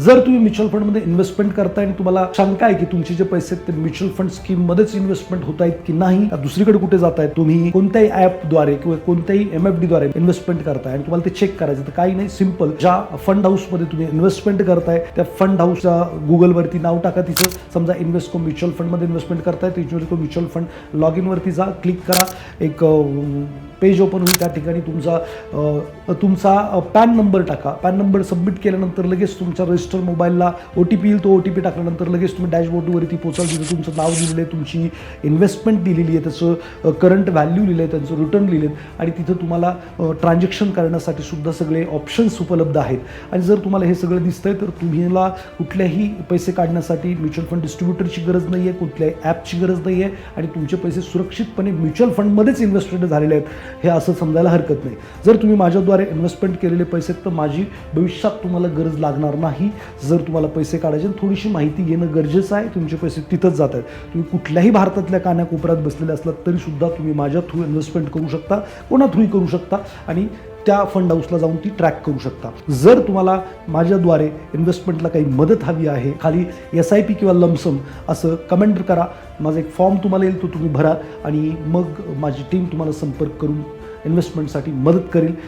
जर तुम्ही म्युच्युअल फंडमध्ये इन्व्हेस्टमेंट करताय आणि तुम्हाला शंका आहे की तुमचे जे पैसे आहेत ते म्युच्युअल फंड स्कीम मध्येच इन्व्हेस्टमेंट होत आहेत की नाही, दुसरीकडे कुठे जात आहेत, तुम्ही कोणत्याही ऍपद्वारे किंवा कोणत्याही MFD द्वारे इन्व्हेस्टमेंट करताय आणि तुम्हाला ते चेक करायचं, तर काही नाही, सिंपल ज्या फंड हाऊसमध्ये तुम्ही इन्व्हेस्टमेंट करताय त्या फंड हाऊसच्या गुगलवरती नाव टाका, तिथं समजा इन्व्हेस्टको म्युच्युअल फंडमध्ये इन्व्हेस्टमेंट करताय, तिथं म्युच्युअल फंड लॉग इनवरती जा, क्लिक करा, एक पेज ओपन होईल, त्या ठिकाणी तुमचा पॅन नंबर टाका, पॅन नंबर सबमिट केल्यानंतर लगेच तुमच्या रजिस्टर मोबाईलला OTP येईल, तो OTP टाकल्यानंतर लगेच तुम्ही डॅशबोर्डवरती पोचाल, तिथं तुमचं नाव लिहिलेलं आहे, तुमची इन्व्हेस्टमेंट दिलेली आहे, त्याचं करंट व्हॅल्यू लिहिलं आहे, त्यांचं रिटर्न लिहिलं आहे आणि तिथं तुम्हाला ट्रान्झॅक्शन करण्यासाठी सुद्धा सगळे ऑप्शन्स उपलब्ध आहेत. आणि जर तुम्हाला हे सगळं दिसतंय तर तुम्हाला कुठल्याही पैसे काढण्यासाठी म्युच्युअल फंड डिस्ट्रीब्युटरची गरज नाही आहे, कुठल्याही ॲपची गरज नाही आहे आणि तुमचे पैसे सुरक्षितपणे म्युच्युअल फंडमध्येच इन्व्हेस्टेड झालेले आहेत, हे असं समजायला हरकत नाही. जर तुम्ही माझ्याद्वारे इन्व्हेस्टमेंट केलेले पैसे तर माझी भविष्यात तुम्हाला गरज लागणार नाही. जर तुम्हाला पैसे काढायचे थोडीशी माहिती घेणं गरजेचं आहे, तुमचे पैसे तिथंच जात आहेत. तुम्ही कुठल्याही भारतातल्या कानाकोपऱ्यात बसलेले असलात तरी सुद्धा तुम्ही माझ्या थ्रू इन्व्हेस्टमेंट करू शकता, कोणा थ्रूही करू शकता आणि त्या फंड हाऊसला जाऊन ती ट्रॅक करू शकता. जर तुम्हाला माझ्याद्वारे इन्व्हेस्टमेंटला काही मदत हवी आहे, खाली SIP किंवा लमसम असं कमेंट करा, माझा एक फॉर्म तुम्हाला येईल, तो तुम्ही भरा आणि मग माझी टीम तुम्हाला संपर्क करून इन्व्हेस्टमेंटसाठी मदत करेल.